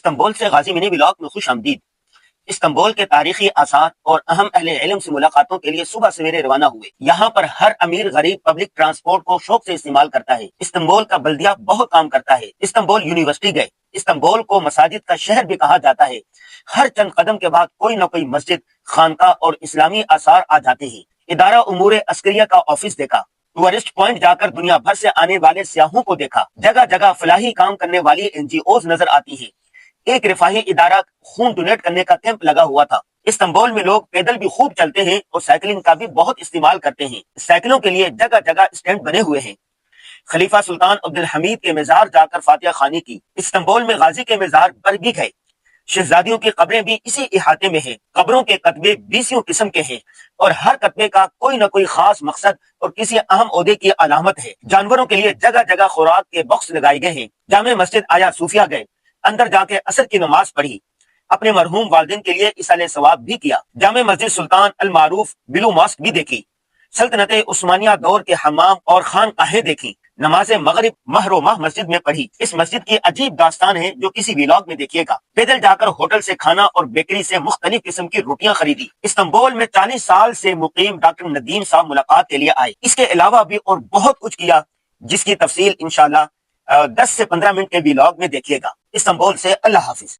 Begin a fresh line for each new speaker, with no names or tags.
Istanbul سے غازی منی vlog میں خوش آمدید۔ استنبول کے تاریخی آثار اور اہم اہل علم سے ملاقاتوں کے لیے صبح سویرے روانہ ہوئے۔ یہاں پر ہر امیر غریب پبلک ٹرانسپورٹ کو شوق سے استعمال کرتا ہے۔ استنبول کا بلدیہ بہت کام کرتا ہے۔ استنبول یونیورسٹی گئے۔ استنبول کو مساجد کا شہر بھی کہا جاتا ہے۔ ہر چند قدم کے بعد کوئی نہ کوئی مسجد، خانقاہ اور اسلامی آثار آ جاتے ہیں۔ ادارہ امور عسکریہ کا آفس دیکھا۔ ٹورسٹ پوائنٹ جا کر دنیا بھر سے آنے والے سیاحوں کو دیکھا۔ جگہ جگہ فلاحی کام کرنے والی NGOs نظر آتی ہیں۔ ایک رفاہی ادارہ خون ڈونیٹ کرنے کا کیمپ لگا ہوا تھا۔ استنبول میں لوگ پیدل بھی خوب چلتے ہیں اور سائیکلنگ کا بھی بہت استعمال کرتے ہیں۔ سائیکلوں کے لیے جگہ جگہ اسٹینڈ بنے ہوئے ہیں۔ خلیفہ سلطان عبدالحمید کے مزار جا کر فاتحہ خوانی کی۔ استنبول میں غازی کے مزار پر بھی گئے۔ شہزادیوں کی قبریں بھی اسی احاطے میں ہیں۔ قبروں کے کتبے 20 قسم کے ہیں اور ہر کتبے کا کوئی نہ کوئی خاص مقصد اور کسی اہم عہدے کی علامت ہے۔ جانوروں کے لیے جگہ جگہ خوراک کے باکس لگائے گئے ہیں۔ جامع مسجد آیا صوفیہ گئے۔ اندر جا کے عصر کی نماز پڑھی۔ اپنے مرحوم والدین کے لیے ایصال ثواب بھی کیا۔ جامع مسجد سلطان المعروف بلو ماسک بھی دیکھی۔ سلطنت عثمانیہ دور کے حمام اور خانقاہیں دیکھی۔ نماز مغرب مہر و ماہ مسجد میں پڑھی۔ اس مسجد کی عجیب داستان ہے جو کسی ویلاگ میں دیکھیے گا۔ پیدل جا کر ہوٹل سے کھانا اور بیکری سے مختلف قسم کی روٹیاں خریدی۔ استنبول میں 40 سال سے مقیم ڈاکٹر ندیم صاحب ملاقات کے لیے آئے۔ اس کے علاوہ بھی اور بہت کچھ کیا جس کی تفصیل انشاءاللہ 10 سے 15 منٹ کے ویلاگ میں دیکھیے گا۔ استنبول سے اللہ حافظ۔